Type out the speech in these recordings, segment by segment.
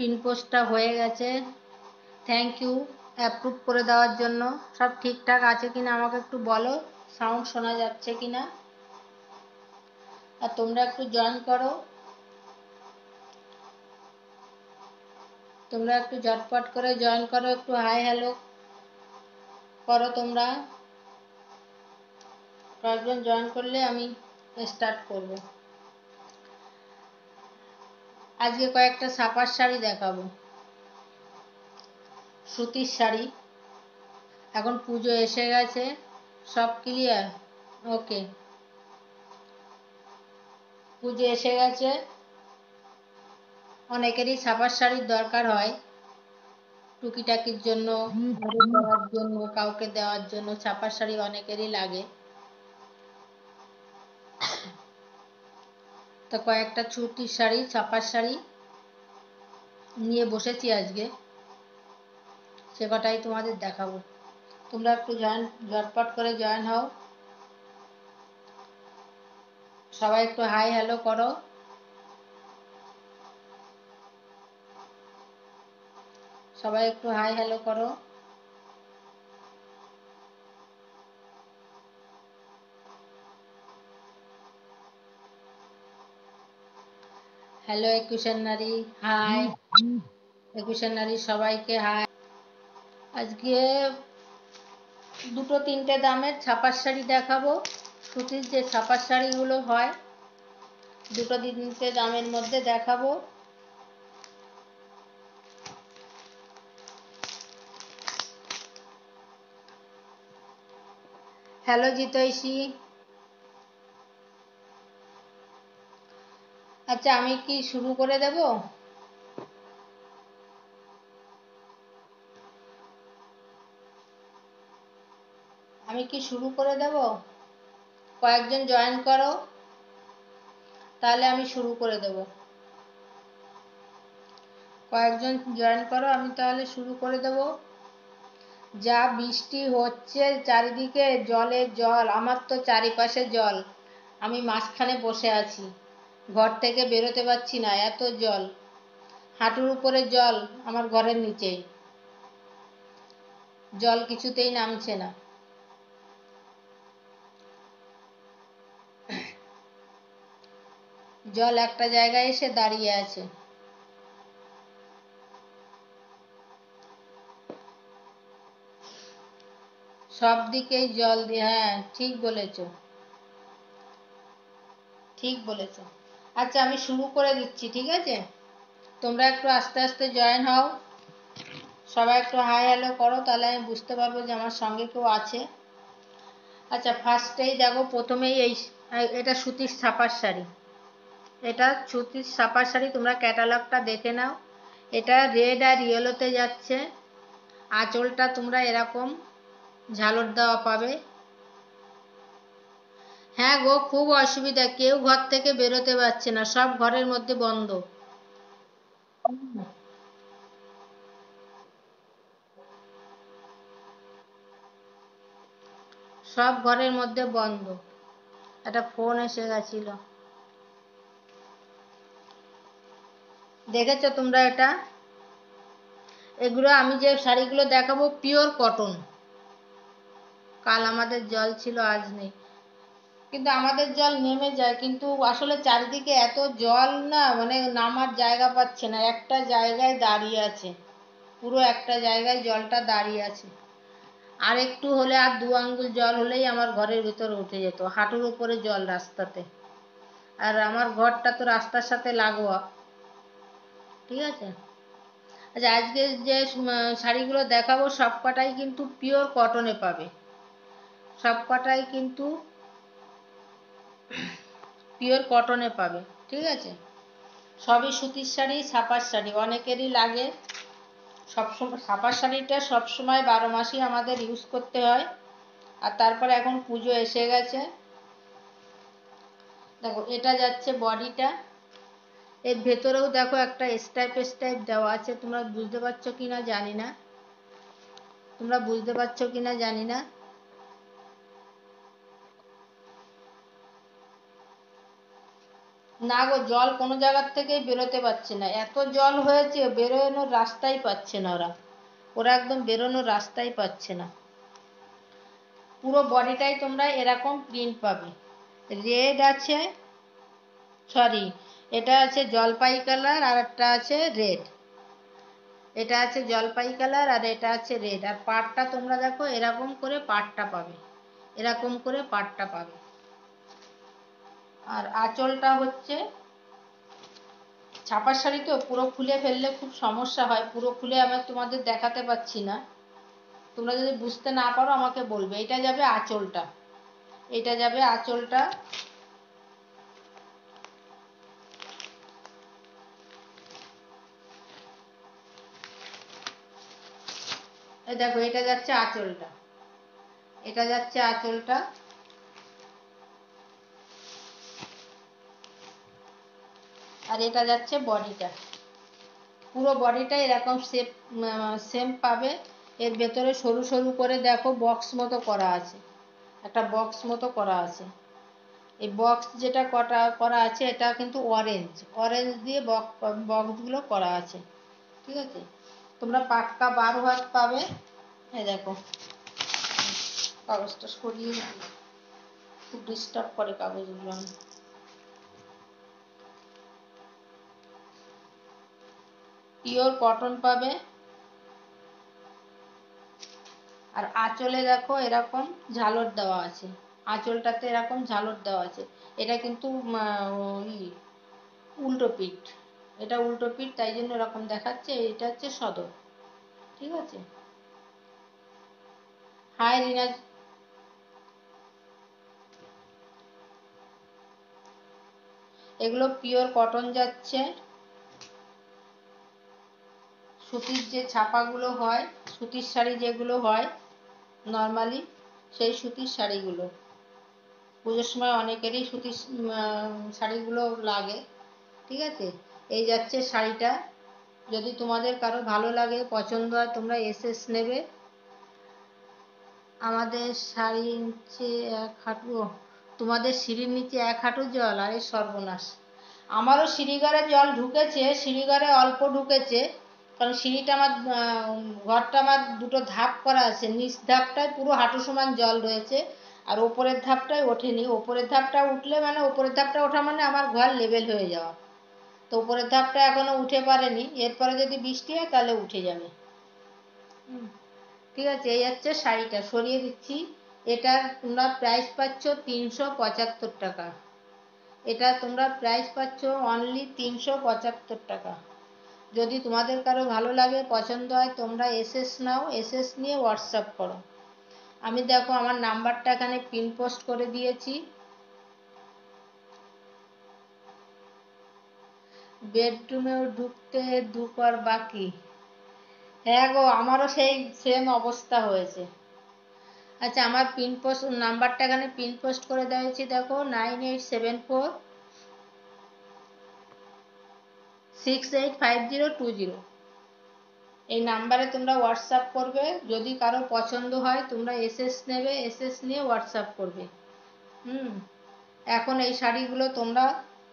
Pin পোস্টটা হয়ে গেছে। থ্যাংক ইউ অ্যাপ্রুভ করে দেওয়ার জন্য। সব ঠিকঠাক আছে কিনা আমাকে একটু বলো, সাউন্ড শোনা যাচ্ছে কিনা। আর তোমরা একটু জয়েন করো, তোমরা একটু ঝটপট করে জয়েন করো, একটু হাই হ্যালো করো তোমরা। কয়েকজন জয়েন করলে আমি স্টার্ট করব। আজকে কয়েকটা ছাপার শাড়ি দেখাবো, সুতির শাড়ি। এখন পুজো এসে গেছে, সব ক্লিয়ার। ওকে, পুজো এসে গেছে, অনেকেরই ছাপার শাড়ির দরকার হয় টুকিটাকির জন্য, দেওয়ার জন্য, কাউকে দেওয়ার জন্য ছাপার শাড়ি অনেকেরই লাগে। তো কয়েকটা সুতির শাড়ি, ছাপার শাড়ি নিয়ে বসেছি আজকে, সে কটাই তোমাদের দেখাবো। তোমরা একটু ঝটপট করে জয়েন হও, সবাই একটু হাই হ্যালো করো। সবাই একটু হাই হ্যালো করো। হ্যালো একুশের নারী, হাই একুশের নারী, সবাইকে হাই। আজকে দুটো তিনটে দামের ছাপার শাড়ি দেখাবো, সুতির যে ছাপার শাড়িগুলো হয়, দুটো তিনটে দামের মধ্যে দেখাবো। হ্যালো জিতৈষী। আচ্ছা, আমি কি শুরু করে দেব? আমি কি শুরু করে দেব? কয়েকজন জয়েন করো, তাহলে আমি শুরু করে দেব। কয়েকজন জয়েন করো, আমি তাহলে শুরু করে দেব। যা বৃষ্টি হচ্ছে চারিদিকে, জলের জল, আমার তো চারিপাশে জল, আমি মাঝখানে বসে আছি, ঘর থেকে বেরোতে পারছি না, এত জল, হাঁটুর উপরে জল, আমার ঘরের নিচেই জল, কিছুতেই নামছে না। জল একটা জায়গায় এসে দাঁড়িয়ে আছে। সব দিকেই জল দিয়ে, হ্যাঁ ঠিক বলেছো, ঠিক বলেছো। আচ্ছা, আমি শুরু করে দিচ্ছি, ঠিক আছে? তোমরা একটু আস্তে আস্তে জয়েন হও, সবাই একটু হাই হ্যালো করো, তাহলে আমি বুঝতে পারবো যে আমার সঙ্গে কেউ আছে। আচ্ছা, ফার্স্টেই দেখো, প্রথমেই এটা সুতির ছাপার শাড়ি, এটা সুতির ছাপার শাড়ি, তোমরা ক্যাটালগটা দেখে নাও। এটা রেড আর ইয়েলোতে যাচ্ছে, আঁচলটা তোমরা এরকম ঝালর দেওয়া পাবে। হ্যাঁ গো, খুব অসুবিধা, কেউ ঘর থেকে বেরোতে পারছে না, সব ঘরের মধ্যে বন্ধ। সব ঘরের মধ্যে বন্ধ। একটা ফোন এসে গেছিল, দেখেছো তোমরা এটা? এগুলো আমি যে শাড়িগুলো দেখাবো পিওর কটন। কাল আমাদের জল ছিল, আজ নেই, কিন্তু আমাদের জল নেমে যায়, কিন্তু আসলে চারিদিকে এত জল না, মানে নামার জায়গা পাচ্ছে না, একটা জায়গায় দাঁড়িয়ে আছে, পুরো একটা জায়গায় জলটা দাঁড়িয়ে আছে। আর একটু হলে, আর 2 আঙ্গুল জল হলেই আমার ঘরের ভিতরে উঠে যেত, হাঁটুর উপরে জল রাস্তাতে। আর আমার ঘরটা তো রাস্তার সাথে লাগোয়া, ঠিক আছে? আচ্ছা, আজকে যে শাড়িগুলো দেখাবো সব কটাই কিন্তু পিওর কটনে পাবে, সব কটাই কিন্তু পিওর কটনে পাবে, ঠিক আছে? সবই সুতির শাড়ি, ছাপার শাড়ি, অনেকেরই লাগে। সবসময় ছাপার শাড়িটা সবসময় 12 মাসই আমাদের ইউজ করতে হয়। আর তারপরে এখন পুজো এসে গেছে। দেখো, এটা যাচ্ছে বডিটা, এর ভেতরেও দেখো একটা স্টাইপ স্টাইপ দেওয়া আছে, তোমরা বুঝতে পারছো কিনা জানি না, তোমরা বুঝতে পারছো কিনা জানি না। না গো, জল কোনো জায়গার থেকেই বেরোতে পারছে না, এত জল হয়েছে বেরোনোর রাস্তাই পাচ্ছে না ওরা। ওরা একদম বেরোনোর রাস্তাই পাচ্ছে না। পুরো বডিটাই তোমরা এরকম প্রিন্ট পাবে। রেড আছে, সরি, এটা আছে জলপাই কালার আর একটা আছে রেড। এটা আছে জলপাই কালার আর এটা আছে রেড। আর পাড়টা তোমরা দেখো এরকম করে পাড়টা পাবে, এরকম করে পাড়টা পাবে। আর আঁচলটা হচ্ছে, ছাপার শাড়ি তো পুরো খুলে ফেললে খুব সমস্যা হয়, পুরো খুলে আমি তোমাদের দেখাতে পাচ্ছি না। তোমরা যদি বুঝতে না পারো আমাকে বলবে। এটা যাবে আঁচলটা, এটা যাবে আঁচলটা। এই দেখো, এটা যাচ্ছে আঁচলটা, এটা যাচ্ছে আঁচলটা। আর এটা যাচ্ছে বডিটা। পুরো বডিটা এরকম সেম পাবে। এর ভেতরে সরু সরু করে দেখো বক্স মতো করা আছে, একটা বক্স মতো করা আছে। এই বক্স যেটা করা আছে এটা কিন্তু অরেঞ্জ, অরেঞ্জ দিয়ে বক্সগুলো করা আছে, ঠিক আছে। তোমরা পাক্কা 12 হাত পাবে। এই দেখো, কাগজটা সরিয়ে খুব ডিস্টার্ব করে কাগজগুলো। পিওর কটন পাবে। আর আঁচলে দেখো এরকম ঝালর দেওয়া আছে, আঁচলটাতে এরকম ঝালর দেওয়া আছে। এটা কিন্তু উল্টো পিঠ, এটা উল্টো পিঠ, তাই জন্য এরকম দেখাচ্ছে। এটা হচ্ছে সদর, ঠিক আছে। হাই রিনা, এগুলো পিওর কটন যাচ্ছে। সুতির যে ছাপাগুলো হয়, সুতির শাড়ি যেগুলো হয় নর্মালি, সেই সুতির শাড়িগুলো। পুজোর সময় অনেকেরই সুতির শাড়িগুলো লাগে, ঠিক আছে। এই যাচ্ছে শাড়িটা। যদি তোমাদের কারো ভালো লাগে, পছন্দ হয়, তোমরা এসএস নেবে। আমাদের শাড়ির নিচে 1 হাঁটু, তোমাদের সিঁড়ির নিচে 1 হাঁটু জল, আরে সর্বনাশ। আমারও সিঁড়িঘরে জল ঢুকেছে, সিঁড়িঘরে অল্প ঢুকেছে, কারণ সিঁড়িটা আমার, ঘরটা আমার দুটো ধাপ করা আছে, নিচ ধাপটায় পুরো হাঁটু সমান জল রয়েছে, আর ওপরের ধাপটায় ওঠেনি। ওপরের ধাপটা উঠলে মানে, ওপরের ধাপটা ওঠা মানে আমার ঘর লেভেল হয়ে যাওয়া। তো উপরের ধাপটা এখনো উঠে পারেনি, এরপরে যদি বৃষ্টি হয় তাহলে উঠে যাবে। ঠিক আছে, এই হচ্ছে শাড়িটা, সরিয়ে দিচ্ছি। এটার তোমরা প্রাইস পাচ্ছ 375 টাকা। এটা তোমরা প্রাইস পাচ্ছ অনলি 375 টাকা। যদি তোমাদের কারো ভালো লাগে, পছন্দ হয়, তোমরা এসএস নাও, এসএস নিয়ে হোয়াটসঅ্যাপ করো। আমি দেখো আমার নাম্বারটা এখানে পিন পোস্ট করে দিয়েছি। বেডরুমেও ঢুকতে 2 ঘর বাকি। হ্যাঁ গো, আমারও সেই সেম অবস্থা হয়েছে। আচ্ছা, আমার পিন পোস্ট নাম্বারটা এখানে পিন পোস্ট করে দেওয়া হয়েছে, দেখো 9874685020। এই নাম্বারে তোমরা হোয়াটসঅ্যাপ করবে। যদি কারো পছন্দ হয় তোমরা এসএস নেবে, এসএস নিয়ে হোয়াটসঅ্যাপ করবে। হুম। এখন এই শাড়িগুলো তোমরা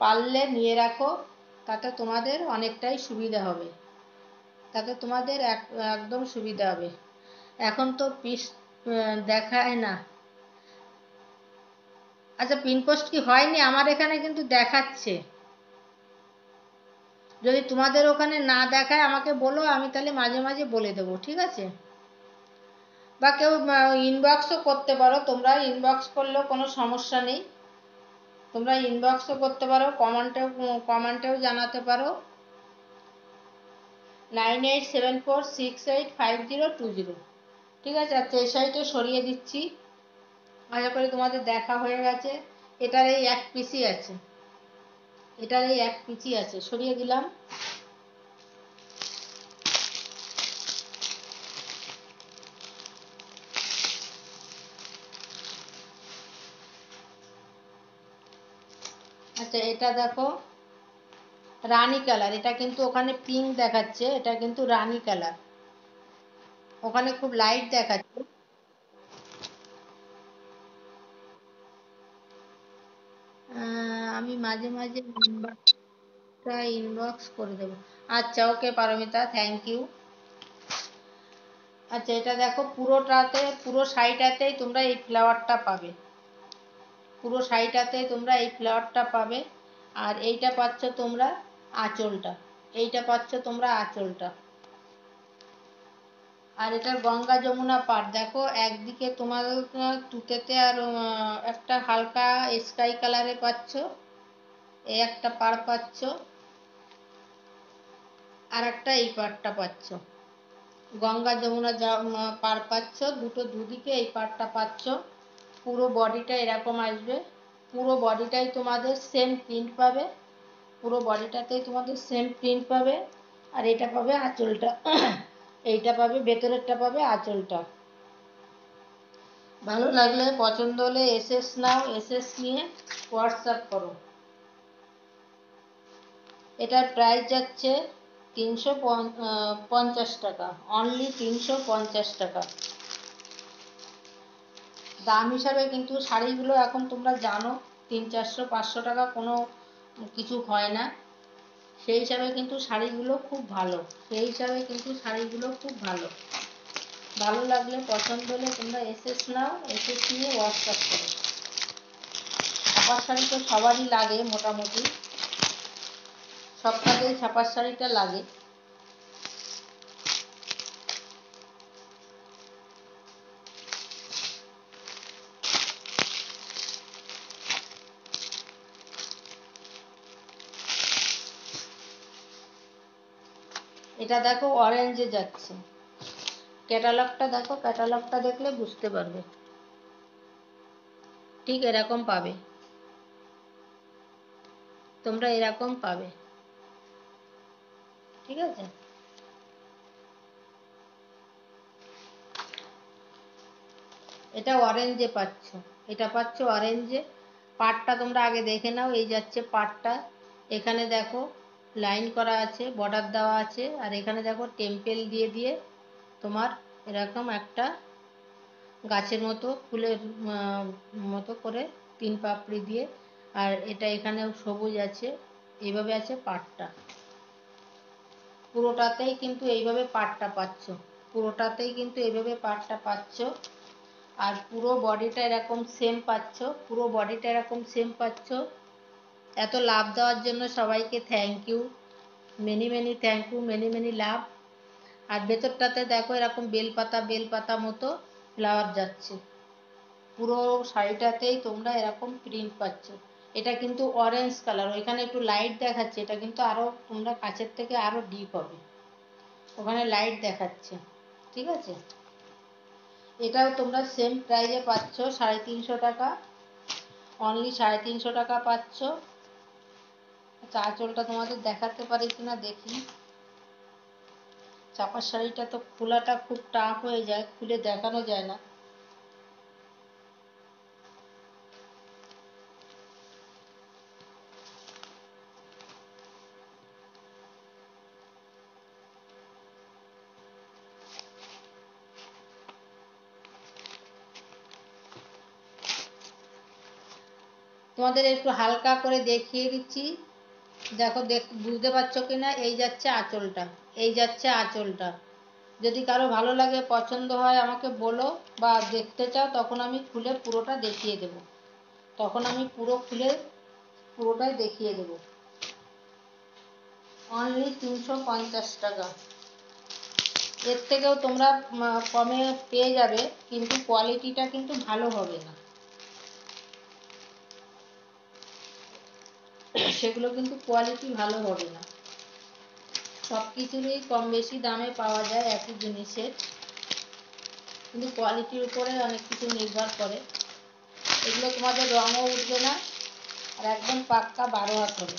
পারলে নিয়ে রাখো, তাতে তোমাদের অনেকটাই সুবিধা হবে, তাতে তোমাদের একদম সুবিধা হবে। এখন তো পিস দেখায় না। আচ্ছা, পিন পোস্ট কি হয়নি? আমার এখানে কিন্তু দেখাচ্ছে। যদি তোমাদের ওখানে না দেখায় আমাকে বলো, আমি তাহলে মাঝে মাঝে বলে দেবো, ঠিক আছে। বা কেউ ইনবক্সও করতে পারো, তোমরা ইনবক্স করলেও কোনো সমস্যা নেই। তোমরা ইনবক্সও করতে পারো, কমেন্টেও জানাতে পারো। 9874685020। ঠিক আছে। আচ্ছা, এই সাইডে সরিয়ে দিচ্ছি। আশা করি তোমাদের দেখা হয়ে গেছে। এটার এই এক পিসই আছে, এটার এই এক পিসই আছে, সরিয়ে দিলাম। আচ্ছা, এটা দেখো রানী কালার। এটা কিন্তু ওখানে পিঙ্ক দেখাচ্ছে, এটা কিন্তু রানী কালার, ওখানে খুব লাইট দেখাচ্ছে। আমি মাঝে মাঝে নাম্বারটা ইনবক্স করে দেবো। আচ্ছা, ওকে পারমিতা, থ্যাংক ইউ। আচ্ছা, এটা দেখো, পুরোটাতে, পুরো শাড়িটাতেই তোমরা এই ফ্লাওয়ারটা পাবে, পুরো শাড়িটাতে তোমরা এই ফ্লাওয়ারটা পাবে। আর এইটা পাচ্ছ তোমরা আঁচলটা, এইটা পাচ্ছ তোমরা আঁচলটা। আর এটার গঙ্গা যমুনা পাড় দেখো, একদিকে তোমার তুতেতে আর একটা হালকা স্কাই কালারে পাচ্ছ, এই একটা পাড় পাচ্ছ, আর একটা এই পাড়টা পাচ্ছ, গঙ্গা যমুনা পাড় পাচ্ছ, দুদিকে এই পাড়টা পাচ্ছ। পুরো বডিটা এরকম আসবে, পুরো বডিটাই তোমাদের সেম প্রিন্ট পাবে, পুরো বডিটাতেই তোমাদের সেম প্রিন্ট পাবে। আর এটা পাবে আঁচলটা, এইটা পাবে ভেতরেরটা, পাবে আঁচলটা। ভালো লাগলে, পছন্দ হলে এসএস নাও, এসএস নিয়ে হোয়াটসঅ্যাপ করো। এটার প্রাইস যাচ্ছে 350 টাকা, অনলি 350 টাকা। দাম হিসাবে কিন্তু শাড়িগুলো এখন তোমরা জানো 300-400 টাকা কোনো কিছু হয় না, সেই হিসাবে কিন্তু শাড়িগুলো খুব ভালো, সেই হিসাবে কিন্তু শাড়িগুলো খুব ভালো। ভালো লাগলে, পছন্দ হলে তোমরা এসএস নাও, এসএস নিয়ে হোয়াটসঅ্যাপ করো। ছাপার শাড়ি তো সবারই লাগে, মোটামুটি সব কাজেই ছাপার শাড়িটা লাগে। এটা দেখো অরেঞ্জে যাচ্ছে, ক্যাটালগটা দেখো, ক্যাটালগটা দেখলে বুঝতে পারবে। ঠিক এরকম পাবে, তোমরা এরকম পাবে, ঠিক আছে। এটা অরেঞ্জে পাচ্ছ, এটা পাচ্ছ অরেঞ্জে। পাড়টা তোমরা আগে দেখে নাও, এই যাচ্ছে পাড়টা, এখানে দেখো লাইন করা আছে, বর্ডার দেওয়া আছে, আর এখানে দেখো টেম্পেল দিয়ে দিয়ে তোমার এরকম একটা গাছের মতো, ফুলের মতো করে 3 পাপড়ি দিয়ে, আর এটা এখানেও সবুজ আছে, এইভাবে আছে পাড়টা। পুরোটাতেই কিন্তু এইভাবে পাড়টা পাচ্ছ, পুরোটাতেই কিন্তু এইভাবে পাড়টা পাচ্ছ। আর পুরো বডিটা এরকম সেম পাচ্ছ, পুরো বডিটা এরকম সেম পাচ্ছ। এত লাভ দেওয়ার জন্য সবাইকে thank you, many many thank you, many many love. আর ভেতরটাতে দেখো এরকম বেলপাতা বেলপাতা মতো ফ্লাওয়ার যাচ্ছে, পুরো শাড়িটাতেই তোমরা এরকম প্রিন্ট পাচ্ছ। এটা কিন্তু অরেঞ্জ কালার, ওইখানে একটু লাইট দেখাচ্ছে, এটা কিন্তু আরো তোমরা কাছের থেকে আরো ডিপ হবে, ওখানে লাইট দেখাচ্ছে, ঠিক আছে। এটাও তোমরা সেম প্রাইজে পাচ্ছ, 350 টাকা, অনলি 350 টাকা পাচ্ছ। আচ্ছা, আঁচলটা তোমাদের দেখাতে পারি কিনা দেখি। চাপার শাড়িটা তো খোলাটা খুব টাফ হয়ে যায়, খুলে দেখানো যায় না। তোমাদের একটু হালকা করে দেখিয়ে দিচ্ছি, দেখো বুঝতে পারছো কিনা। এই যাচ্ছে আঁচলটা, এই যাচ্ছে আঁচলটা। যদি কারো ভালো লাগে, পছন্দ হয়, আমাকে বলো, বা দেখতে চাও, তখন আমি খুলে পুরোটা দেখিয়ে দেব, তখন আমি পুরো খুলে পুরোটাই দেখিয়ে দেব। অনলি 350 টাকা। এর থেকেও তোমরা কমে পেয়ে যাবে, কিন্তু কোয়ালিটিটা কিন্তু ভালো হবে না, সেগুলো কিন্তু কোয়ালিটি ভালো হবে না। সব কিছুরই কম বেশি দামে পাওয়া যায় একই জিনিসের, কিন্তু কোয়ালিটির উপরে অনেক কিছু নির্ভর করে। এগুলো তোমাদের রঙও উঠবে না, আর একদম পাক্কা 12 হাত হবে।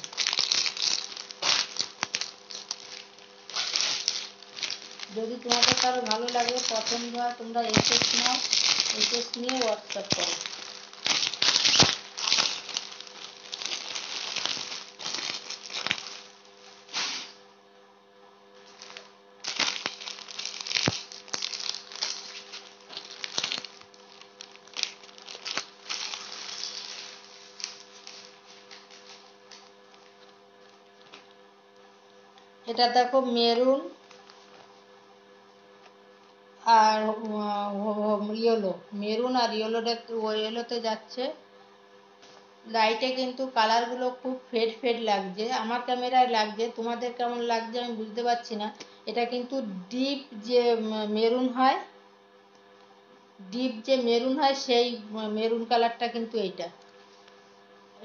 যদি তোমাদের কারো ভালো লাগে, পছন্দ হয়, তোমরা এসএস নাও, এসএস নিয়ে হোয়াটসঅ্যাপ করো। এটা দেখো মেরুন আর ইয়েলো, মেরুন আর ইয়েলোতে যাচ্ছে। লাইটে কিন্তু কালারগুলো খুব ফেড ফেড লাগছে, আমার ক্যামেরায় লাগছে, তোমাদের কেমন লাগছে আমি বুঝতে পারছি না। এটা কিন্তু ডিপ যে মেরুন হয়, ডিপ যে মেরুন হয় সেই মেরুন কালারটা কিন্তু এইটা।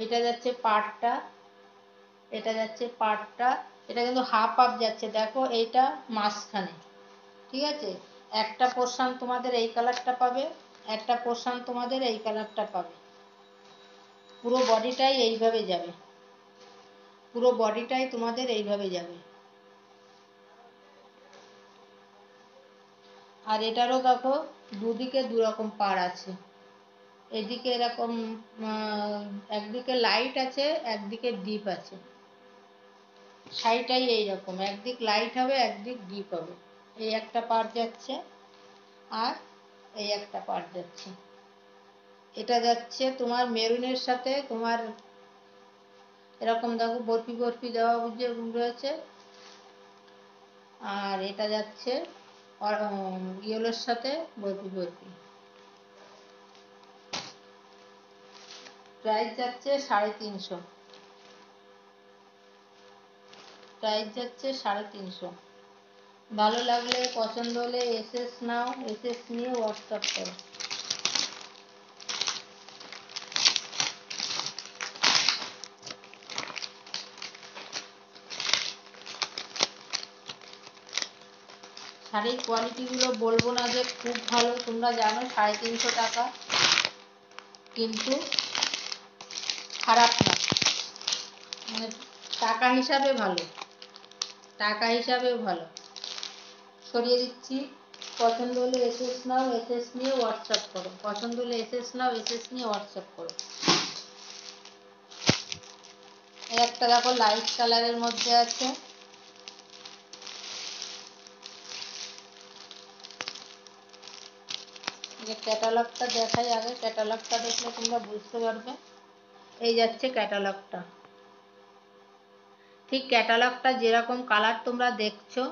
এটা যাচ্ছে পাড়টা, এটা যাচ্ছে পাড়টা, এটা কিন্তু হাফ হাফ যাচ্ছে, দেখো এইটা মাঝখানে, ঠিক আছে। একটা পোর্শন তোমাদের এই কালারটা পাবে, একটা পোর্শন তোমাদের এই কালারটা পাবে। পুরো বডিটাই এইভাবে যাবে, পুরো বডিটাই তোমাদের এইভাবে যাবে। আর এটারও দেখো দুদিকে দুরকম পাড় আছে, এদিকে এরকম একদিকে লাইট আছে, একদিকে ডিপ আছে। শাড়িটাই এইরকম, একদিক লাইট হবে একদিক ডিপ হবে। এই একটা পাড় যাচ্ছে আর এই একটা পাড় যাচ্ছে। এটা যাচ্ছে তোমার মেরুনের সাথে তোমার এরকম দেখো বরফি বরফি দেওয়া রয়েছে, আর এটা যাচ্ছে ইয়েলোর সাথে বরফি বরফি। প্রাইস যাচ্ছে 350, প্রাইস যাচ্ছে 350। ভালো লাগলে পছন্দ হলে এসএস নাও, এসএস নিয়ে হোয়াটসঅ্যাপ করো। শাড়ির কোয়ালিটিগুলো বলবো না যে খুব ভালো, তোমরা জানো 350 টাকা, কিন্তু খারাপ না, মানে টাকা হিসাবে ভালো, টাকা হিসাবেও ভালো। সরিয়ে দিচ্ছি, পছন্দ হলে এসএস নাও, এসএস নিয়ে হোয়াটসঅ্যাপ করো, পছন্দ হলে এসএস নাও, এসএস নিয়ে হোয়াটসঅ্যাপ করো। একটা দেখো লাইট কালারের মধ্যে আছে, যে ক্যাটালগটা দেখাই আগে, ক্যাটালগটা দেখলে তোমরা বুঝতে পারবে। এই যাচ্ছে ক্যাটালগটা, ঠিক ক্যাটালগটা যেরকম কালার তোমরা দেখছো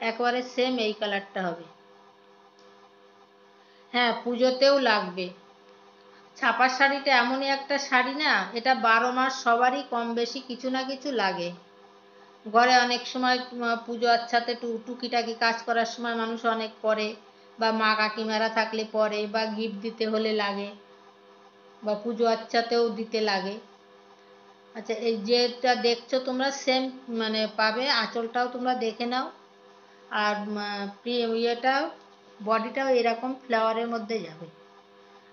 একবারে সেম এই কালারটা হবে। হ্যাঁ, পুজোতেও লাগবে। ছাপার শাড়িটা এমনই একটা শাড়ি না, এটা 12 মাস সবারই কম বেশি কিছু না কিছু লাগে। ঘরে অনেক সময় পুজো আচ্ছাতে টুকিটাকি কাজ করার সময় মানুষ অনেক পরে, বা মা কাকিমারা থাকলে পরে, বা গিফট দিতে হলে লাগে, বা পুজো আচ্ছাতেও দিতে লাগে। আচ্ছা, এই যেটা দেখছো তোমরা সেম মানে পাবে, আঁচলটাও তোমরা দেখে নাও, আর ইয়েটাও বডিটাও এরকম ফ্লাওয়ারের মধ্যে যাবে,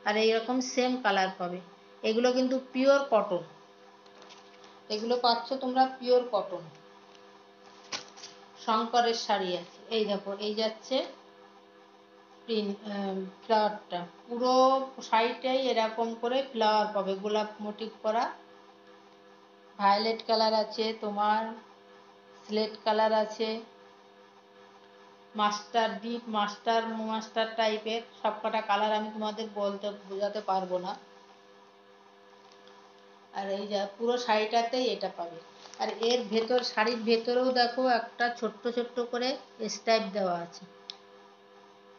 আর এইরকম সেম কালার পাবে। এগুলো কিন্তু পিওর কটন, এগুলো পাচ্ছ তোমরা পিওর কটন। শঙ্করের শাড়ি আছে, এই দেখো এই যাচ্ছে ফ্লাওয়ারটা, পুরো শাড়িটাই এরকম করে ফ্লাওয়ার পাবে, গোলাপ মোটিভ করা। ভায়োলেট কালার আছে তোমার, স্লেট কালার আছে, মাস্টার ডিপ মাস্টার মাস্টার টাইপের, সবকটা কালার আমি তোমাদের বলতে বোঝাতে পারবো না। আর এই যা পুরো শাড়িটাতেই এটা পাবে। আর এর ভেতর, শাড়ির ভেতরেও দেখো একটা ছোট্ট ছোট্ট করে স্টাইপ দেওয়া আছে,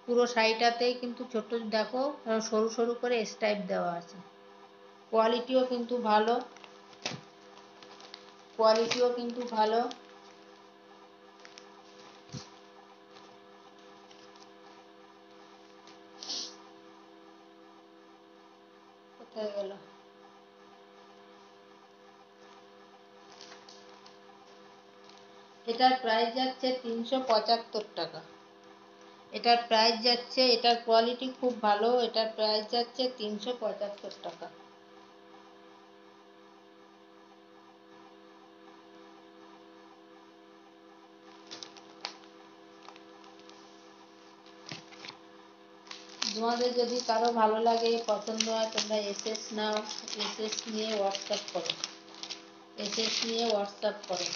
পুরো শাড়িটাতেই কিন্তু ছোট্ট দেখো সরু সরু করে স্টাইপ দেওয়া আছে। কোয়ালিটিও কিন্তু ভালো, কোয়ালিটিও কিন্তু ভালো। কোথায় গেল? এটার প্রাইস যাচ্ছে 375 টাকা, এটার প্রাইস যাচ্ছে, এটার কোয়ালিটি খুব ভালো, এটার প্রাইস যাচ্ছে 375 টাকা। তোমাদের যদি কারো ভালো লাগে, পছন্দ হয়, তোমরা এসএস নাও, এসএস নিয়ে হোয়াটসঅ্যাপ করো, এসএস নিয়ে হোয়াটসঅ্যাপ করো।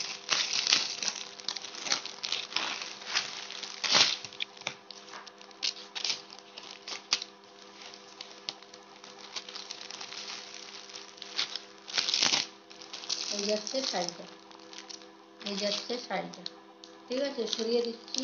এই যাচ্ছে শাড়িটা, এই যাচ্ছে শাড়িটা। ঠিক আছে, সরিয়ে দিচ্ছি।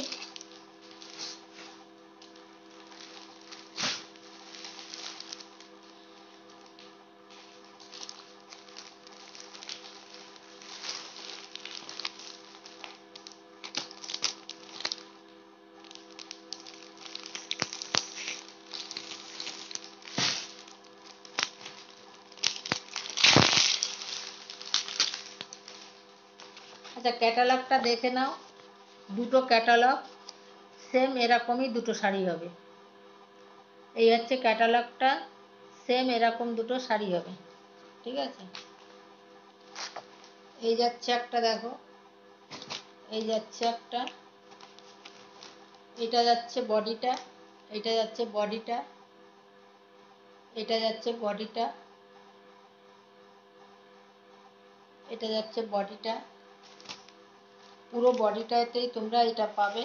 আচ্ছা, ক্যাটালগটা দেখে নাও। দুটো ক্যাটালগ, সেম এরকমই দুটো শাড়ি হবে। এই হচ্ছে ক্যাটালগটা, সেম এরকম দুটো শাড়ি হবে। ঠিক আছে, এই যাচ্ছে একটা, দেখো এই যাচ্ছে একটা, এটা যাচ্ছে বডিটা, এটা যাচ্ছে বডিটা, এটা যাচ্ছে বডিটা, এটা যাচ্ছে বডিটা, পুরো বডিটাতেই তোমরা এটা পাবে।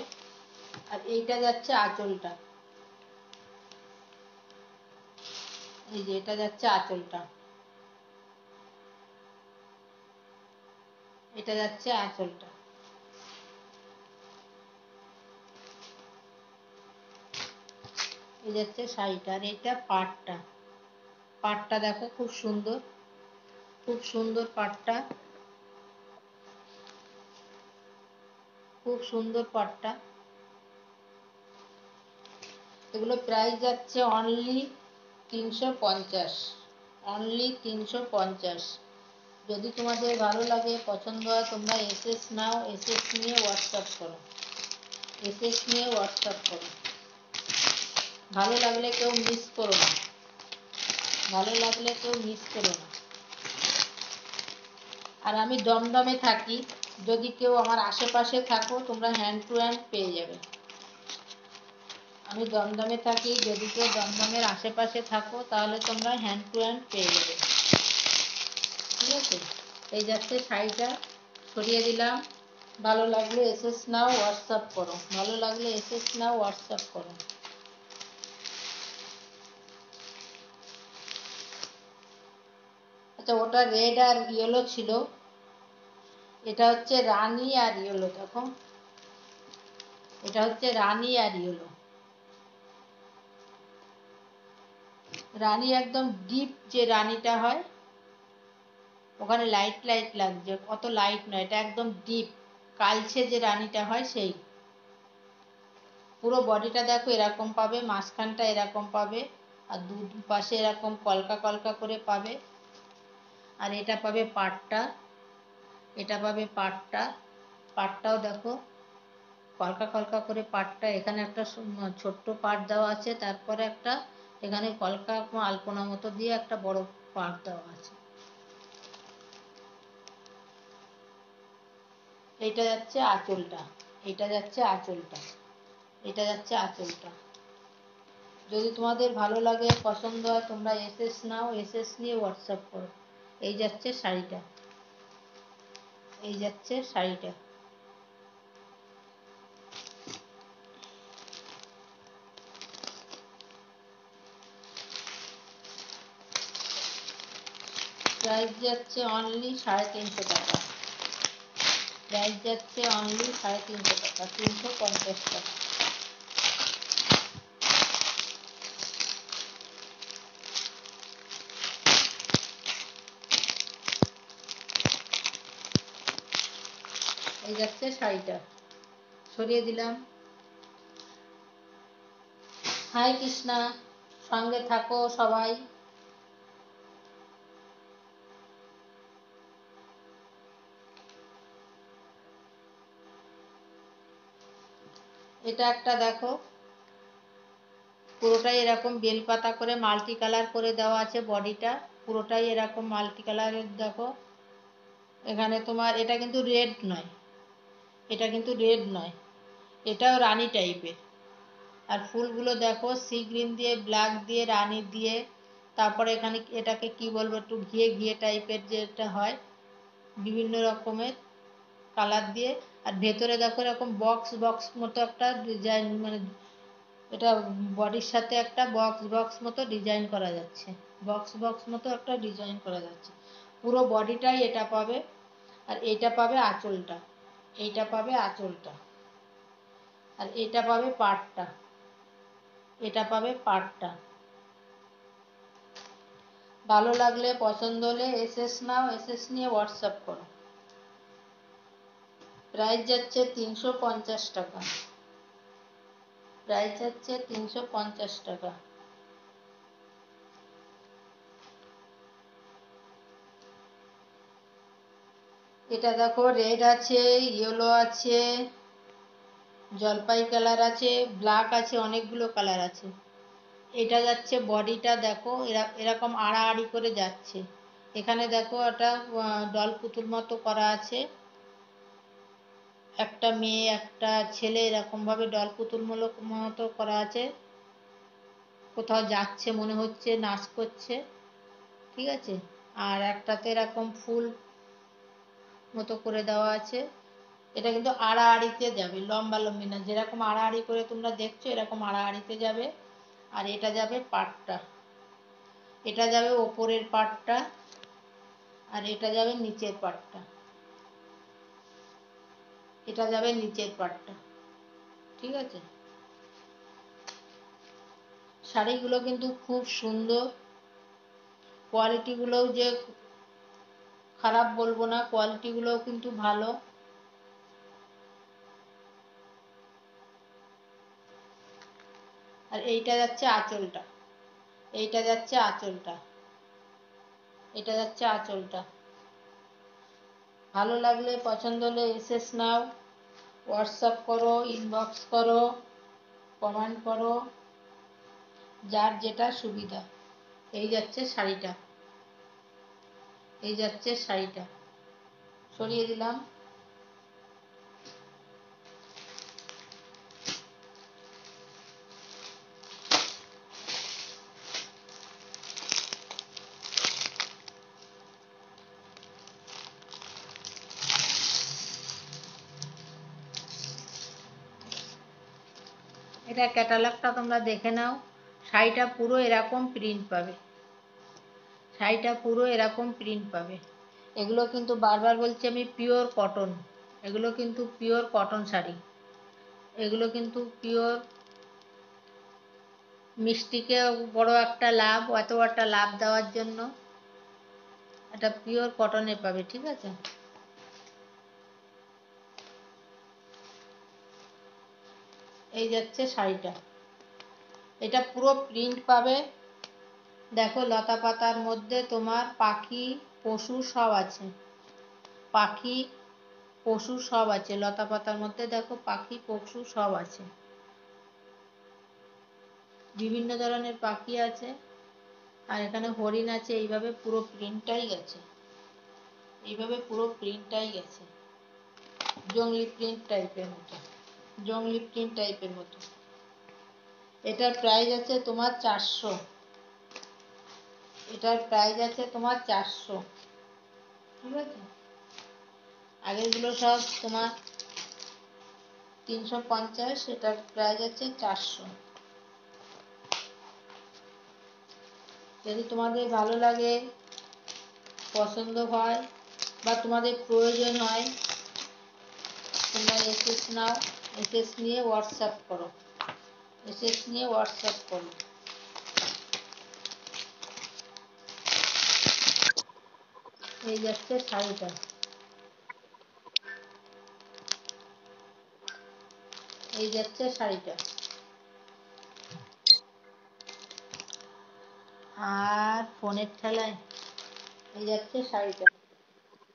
আর এইটা যাচ্ছে আঁচলটা, এই যে এটা যাচ্ছে আঁচলটা, এটা যাচ্ছে আঁচলটা। এই যাচ্ছে শাড়িটা, আর এটা পাড়টা। পাড়টা দেখো খুব সুন্দর, খুব সুন্দর পাড়টা, খুব সুন্দর পাড়টা। এগুলো প্রাইস যাচ্ছে অনলি 350, অনলি 350। যদি তোমাদের ভালো লাগে, পছন্দ হয়, তোমরা এসএস নাও, এসএস নিয়ে হোয়াটসঅ্যাপ করো, এসএস নিয়ে হোয়াটসঅ্যাপ করো। ভালো লাগলে কেউ মিস করো না, ভালো লাগলে কেউ মিস করো না। আর আমি দমদমে থাকি, যদি কেউ আমার আশেপাশে থাকো তোমরা হ্যান্ড টু হ্যান্ড পেয়ে যাবে। আমি দমদমে থাকি, যদি কেউ দমদমের আশেপাশে থাকো তাহলে তোমরা হ্যান্ড টু হ্যান্ড পেয়ে যাবে। ঠিক আছে, এই যাচ্ছে শাড়িটা, সরিয়ে দিলাম। ভালো লাগলে এসএস নাও, হোয়াটসঅ্যাপ করো, ভালো লাগলে এসএস নাও, হোয়াটসঅ্যাপ করো। আচ্ছা, ওটা রেড আর ইয়েলো ছিল, এটা হচ্ছে রানী আর ইয়েলো। দেখো, এটা হচ্ছে রানী আর ইয়েলো। রানী একদম ডিপ, যে রানীটা হয়, ওখানে লাইট লাইট লাগছে, অত লাইট নয়, এটা একদম ডিপ কালচে যে রানীটা হয় সেই। পুরো বডিটা দেখো এরকম পাবে, মাঝখানটা এরকম পাবে, আর দু পাশে এরকম কলকা কলকা করে পাবে। আর এটা পাবে পাড়টা, এটা পাবে পাড়টা, পাড়টাও দেখো কলকা কলকা করে পাড়টা। এখানে একটা ছোট্ট পাড় দেওয়া আছে, তারপরে একটা এখানে কলকা আলপনা মতো দিয়ে একটা বড় পাড় দেওয়া আছে। এইটা যাচ্ছে আঁচলটা, এটা যাচ্ছে আঁচলটা, এটা যাচ্ছে আঁচলটা। যদি তোমাদের ভালো লাগে, পছন্দ হয়, তোমরা এসএস নাও, এসএস নিয়ে হোয়াটসঅ্যাপ করো। এই যাচ্ছে শাড়িটা, এই যাচ্ছে শাড়িটা। প্রাইস যাচ্ছে অনলি 350 টাকা, প্রাইস যাচ্ছে অনলি 350 টাকা, 350 টাকা। এই যাচ্ছে শাড়িটা, সরিয়ে দিলাম। হাই কৃষ্ণা, সঙ্গে থাকো সবাই। এটা একটা দেখো, পুরোটাই এরকম বেলপাতা করে মাল্টি কালার করে দেওয়া আছে, বডিটা পুরোটাই এরকম মাল্টি কালারের। দেখো এখানে তোমার, এটা কিন্তু রেড নয়, এটা কিন্তু রেড নয়, এটাও রানী টাইপের। আর ফুলগুলো দেখো সি গ্রিন দিয়ে, ব্ল্যাক দিয়ে, রানী দিয়ে, তারপরে এখানে এটাকে কি বলবো, একটু ঘিয়ে ঘিয়ে টাইপের যেটা হয়, বিভিন্ন রকমের কালার দিয়ে। আর ভেতরে দেখো এরকম বক্স বক্স মতো একটা ডিজাইন, মানে এটা বডির সাথে একটা বক্স বক্স মতো ডিজাইন করা যাচ্ছে, বক্স বক্স মতো একটা ডিজাইন করা যাচ্ছে। পুরো বডিটাই এটা পাবে। আর এইটা পাবে আঁচলটা, এইটা পাবে আঁচলটা। আর এটা পাবে পাড়টা, এটা পাবে পাড়টা। ভালো লাগলে, পছন্দ হলে এসএস নাও, এসএস নিয়ে হোয়াটসঅ্যাপ করো। প্রাইস যাচ্ছে 350 টাকা, প্রাইস যাচ্ছে 350 টাকা। এটা দেখো রেড আছে, ইয়েলো আছে, জলপাই কালার আছে, ব্ল্যাক আছে, অনেকগুলো কালার আছে। এটা যাচ্ছে বডিটা দেখো এরকম আড়াআড়ি করে যাচ্ছে। এখানে দেখো একটা ডল পুতুল মতো করা আছে, একটা মেয়ে একটা ছেলে এরকম ভাবে ডল পুতুল মতো করা আছে, কোথাও যাচ্ছে মনে হচ্ছে, নাচ করছে, ঠিক আছে। আর একটাতে এরকম ফুল মতো করে দেওয়া আছে। এটা কিন্তু আড়াআড়িতে যাবে, লম্বা লম্বি না, যেরকম আড়াআড়ি করে তোমরা দেখছো এরকম আড়াআড়িতে যাবে। আর এটা যাবে পাটটা, এটা যাবে ওপরের পাটটা, আর এটা যাবে নিচের পাটটা, এটা যাবে নিচের পাটটা, ঠিক আছে। শাড়িগুলো কিন্তু খুব সুন্দর, কোয়ালিটিগুলোও যে খারাপ বলবো না, কোয়ালিটিগুলোও কিন্তু ভালো। আর এইটা যাচ্ছে আঁচলটা, এইটা যাচ্ছে আঁচলটা, এটা যাচ্ছে আঁচলটা। ভালো লাগলে, পছন্দ হলে এসএস নাও, হোয়াটসঅ্যাপ করো, ইনবক্স করো, কমেন্ট করো, যার যেটা সুবিধা। এই যাচ্ছে শাড়িটা, এই যাচ্ছে শাড়িটা, সরিয়ে দিলাম। এটা ক্যাটালগটা তোমরা দেখে নাও। শাড়িটা পুরো এরকম প্রিন্ট পাবে, শাড়িটা পুরো এরকম প্রিন্ট পাবে। এগুলো কিন্তু বারবার বলছি আমি, পিওর কটন, এগুলো কিন্তু পিওর কটন শাড়ি, এগুলো কিন্তু পিওর। মিষ্টিকে বড় একটা লাভ, এত একটা লাভ দেওয়ার জন্য এটা পিওর কটনে পাবে, ঠিক আছে। এই যাচ্ছে শাড়িটা, এটা পুরো প্রিন্ট পাবে। দেখো লতা পাতার মধ্যে তোমার পাখি পশু সব আছে, পাখি পশু সব আছে, লতা পাতার মধ্যে দেখো পাখি পশু সব আছে, বিভিন্ন ধরনের পাখি আছে। আর এখানে হরিণ আছে, এইভাবে পুরো প্রিন্টটাই গেছে, এইভাবে পুরো প্রিন্টটাই গেছে, জংলি প্রিন্ট টাইপের মতো, জংলি প্রিন্ট টাইপের মতো। এটার প্রাইস আছে তোমার 400, এটার প্রাইস আছে তোমার 400, ঠিক আছে। আগেরগুলো সব তোমার 350, এটার প্রাইস আছে 400। যদি তোমাদের ভালো লাগে, পছন্দ হয়, বা তোমাদের প্রয়োজন হয়, তোমরা এসএস নাও, এসএস নিয়ে হোয়াটসঅ্যাপ করো, এসএস নিয়ে হোয়াটসঅ্যাপ করো। এই যাচ্ছে শাড়িটা, এই যাচ্ছে শাড়িটা। আর ফোনের ঠেলায় এই যাচ্ছে শাড়িটা,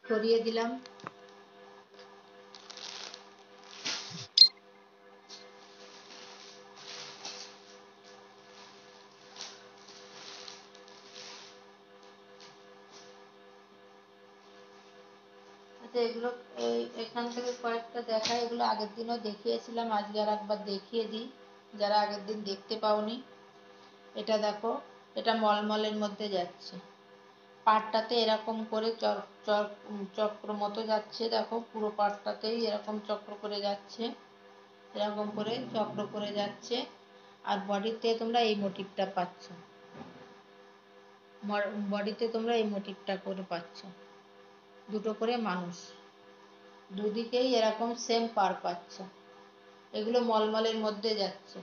সরিয়ে দিলাম। আচ্ছা এগুলো এখান থেকে কয়েকটা দেখাই, এগুলো আগের দিনও দেখিয়েছিলাম, আজকে আর একবার দেখিয়ে দিই যারা আগের দিন দেখতে পাওনি। এটা দেখো, এটা মলমলের মধ্যে যাচ্ছে, পাড়টাতে এরকম করে চক্র মতো যাচ্ছে, দেখো পুরো পাড়টাতেই এরকম চক্র করে যাচ্ছে, এরকম করে চক্র করে যাচ্ছে। আর বডিতে তোমরা এই মোটিভটা পাচ্ছ, বডিতে তোমরা এই মোটিভটা করে পাচ্ছ, দুটো করে মানুষ, দুদিকেই এরকম সেম পার পাচ্ছ। এগুলো মলমলের মধ্যে যাচ্ছে।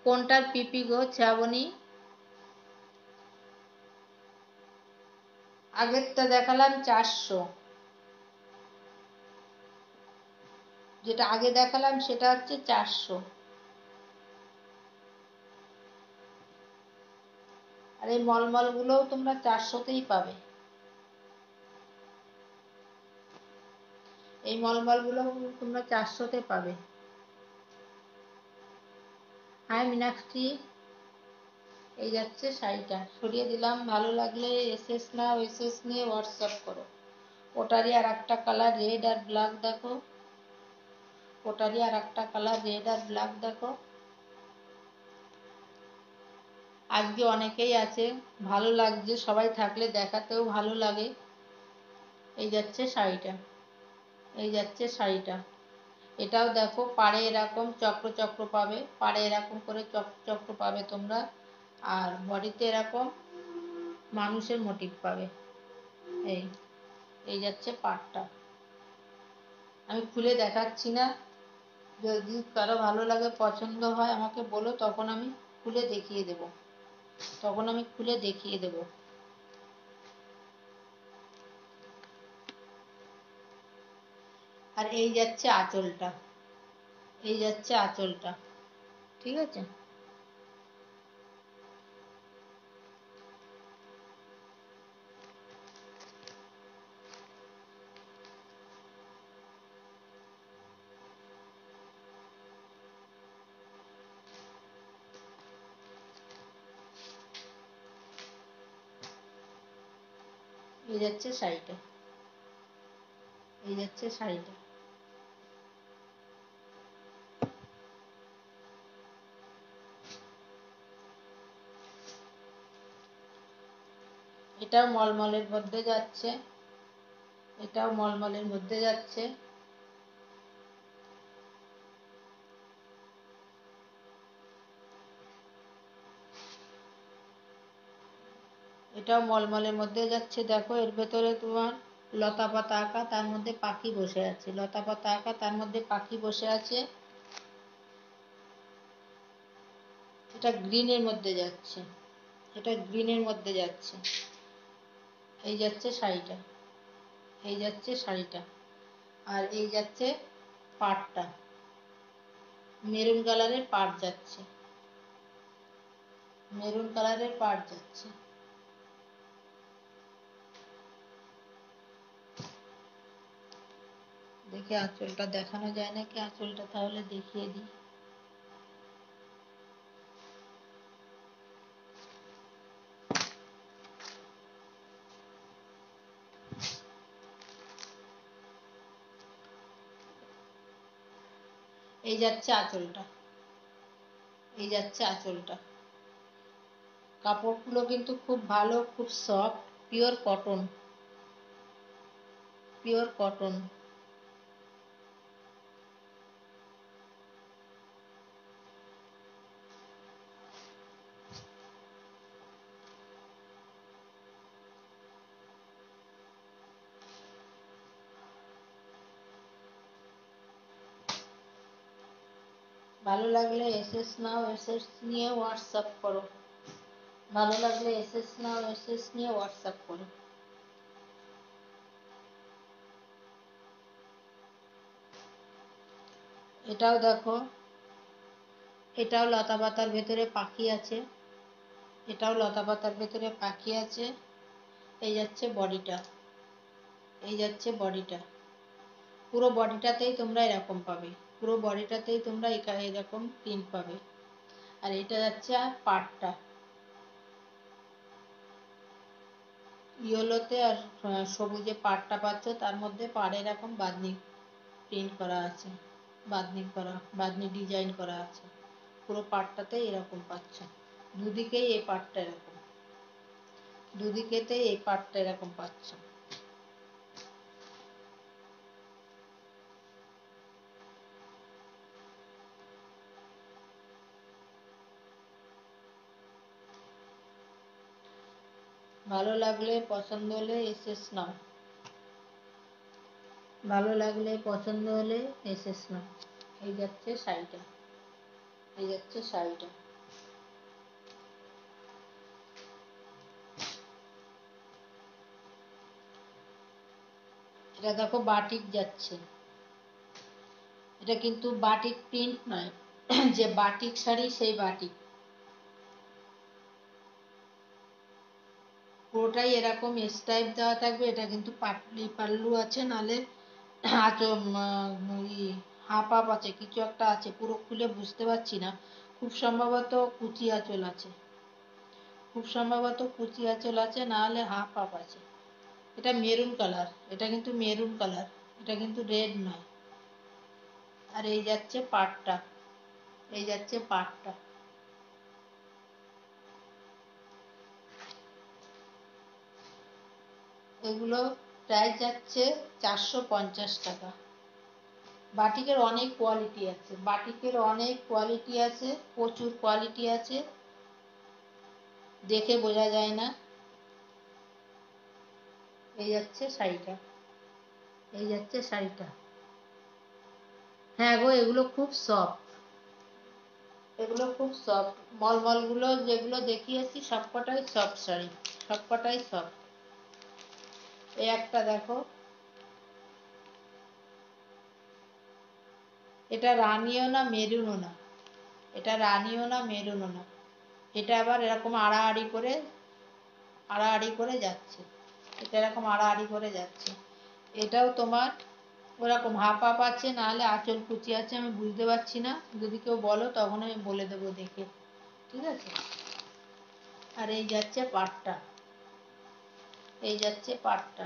কোনটার পিপি গো শ্রাবণী? আগেরটা দেখালাম 400, যেটা আগে দেখালাম সেটা হচ্ছে 400। আর এই মলমলগুলোও তোমরা 400তেই পাবে। এই মলমলগুলো তোমরা 400তে পাবে। হাই মীনাক্ষী, এই যাচ্ছে শাড়িটা, সরিয়ে দিলাম। ভালো লাগলে এসএস নাও, এসএস নিয়ে হোয়াটসঅ্যাপ করো। ওটারই আর একটা কালার রেড আর ব্ল্যাক দেখো, ওটারই আর একটা কালার রেড আর ব্ল্যাক দেখো। আজকে অনেকেই আছে, ভালো লাগছে, সবাই থাকলে দেখাতেও ভালো লাগে। এই যাচ্ছে শাড়িটা, এই যাচ্ছে শাড়িটা। এটাও দেখো, পাড়ে এরকম চক্র চক্র পাবে, পাড়ে এরকম করে চক্র চক্র পাবে তোমরা, আর বডিতে এরকম মানুষের মোটিভ পাবে। এই এই যাচ্ছে পাড়টা। আমি খুলে দেখাচ্ছি না, যদি কারো ভালো লাগে পছন্দ হয় আমাকে বলো, তখন আমি খুলে দেখিয়ে দেব, তখন আমি খুলে দেখিয়ে দেব। আর এই যাচ্ছে আঁচলটা, এই যাচ্ছে আঁচলটা, ঠিক আছে। এই যাচ্ছে শাড়িটা, এই যাচ্ছে শাড়িটা। এটাও মলমলের মধ্যে যাচ্ছে, এটাও মলমলের মধ্যে যাচ্ছে। এটাও মলমলের মধ্যে যাচ্ছে। দেখো এর ভেতরে তোমার লতা পাতা আঁকা, তার মধ্যে পাখি বসে আছে, লতা পাতা আঁকা, তার মধ্যে পাখি বসে আছে। এটা গ্রিনের মধ্যে যাচ্ছে, এটা গ্রিনের মধ্যে যাচ্ছে। এই যাচ্ছে শাড়িটা, এই যাচ্ছে শাড়িটা। আর এই যাচ্ছে পাড়টা, মেরুন কালারের পাড় যাচ্ছে, মেরুন কালারের পাড় যাচ্ছে। দেখে আঁচলটা দেখানো যায় নাকি, আঁচলটা তাহলে দেখিয়ে দিই। এই যাচ্ছে আঁচলটা, এই যাচ্ছে আঁচলটা। কাপড়গুলো কিন্তু খুব ভালো, খুব soft, pure cotton, pure cotton. ভালো লাগলে এসএস নাও, এসএস নিয়ে হোয়াটসঅ্যাপ করো। ভালো লাগলে এসএস নাও, এসএস নিয়ে হোয়াটসঅ্যাপ করো। এটাও দেখো, এটাও লতা পাতার ভেতরে পাখি আছে, এটাও লতা পাতার ভেতরে পাখি আছে। এই যাচ্ছে বডিটা, এই যাচ্ছে বডিটা। পুরো বডিটাতেই তোমরা এরকম পাবে, পুরো বডিটাতেই তোমরা এরকম প্রিন্ট পাবে। আর এটা যাচ্ছে আর পাড়টা, ইয়েলোতে আর সবুজে পাড়টা পাচ্ছ, তার মধ্যে পাড়ে এরকম বাঁধনি প্রিন্ট করা আছে, বাঁধনি করা, বাঁধনি ডিজাইন করা আছে। পুরো পাড়টাতে এরকম পাচ্ছ, দুদিকেই এই পাড়টা এরকম, দুদিকেতেই এই পাড়টা এরকম পাচ্ছ। ভালো লাগলে পছন্দ হলে এসএস নাও, ভালো লাগলে পছন্দ হলে এসএস নাও। এই যাচ্ছে শাড়িটা, এই যাচ্ছে শাড়িটা। এটা দেখো বাটিক যাচ্ছে, এটা কিন্তু বাটিক প্রিন্ট নয়, যে বাটিক শাড়ি সেই বাটিক, পুরোটাই এরকম স্টাইপ দেওয়া থাকবে। এটা কিন্তু পাটলি পাল্লু আছে, নালে হাফ হাফ আছে, কিছু একটা আছে, পুরো খুলে বুঝতে পারছি না। খুব সম্ভবত কুচি আঁচল আছে, খুব সম্ভবত কুচি আঁচল আছে, নাহলে হাফ হাফ আছে। এটা মেরুন কালার, এটা কিন্তু মেরুন কালার, এটা কিন্তু রেড নয়। আর এই যাচ্ছে পাটটা, এই যাচ্ছে পাটটা। এগুলো প্রাইস যাচ্ছে 450 টাকা। বাটিকের অনেক কোয়ালিটি আছে, বাটিকের অনেক কোয়ালিটি আছে, প্রচুর কোয়ালিটি আছে, দেখে বোঝা যায় না। এই যাচ্ছে শাড়িটা, এই যাচ্ছে শাড়িটা। হ্যাঁ গো, এগুলো খুব সফট, এগুলো খুব সফট। মলমলগুলো যেগুলো দেখিয়েছি সবকটাই সফট শাড়ি, সবকটাই সফট। এই একটা দেখো, এটা রানিও না মেরুনও না, এটা রানিও না মেরুনও না, এটা আবার এরকম আড়াআড়ি করে, আড়াআড়ি করে যাচ্ছে, এটা এরকম আড়াআড়ি করে যাচ্ছে। এটাও তোমার ওরকম হাফ হাফ আছে, নাহলে আঁচল কুচি আছে, আমি বুঝতে পারছি না, যদি কেউ বলো তখন আমি বলে দেবো দেখে, ঠিক আছে। আর এই যাচ্ছে পাটটা, এই যাচ্ছে পাটটা।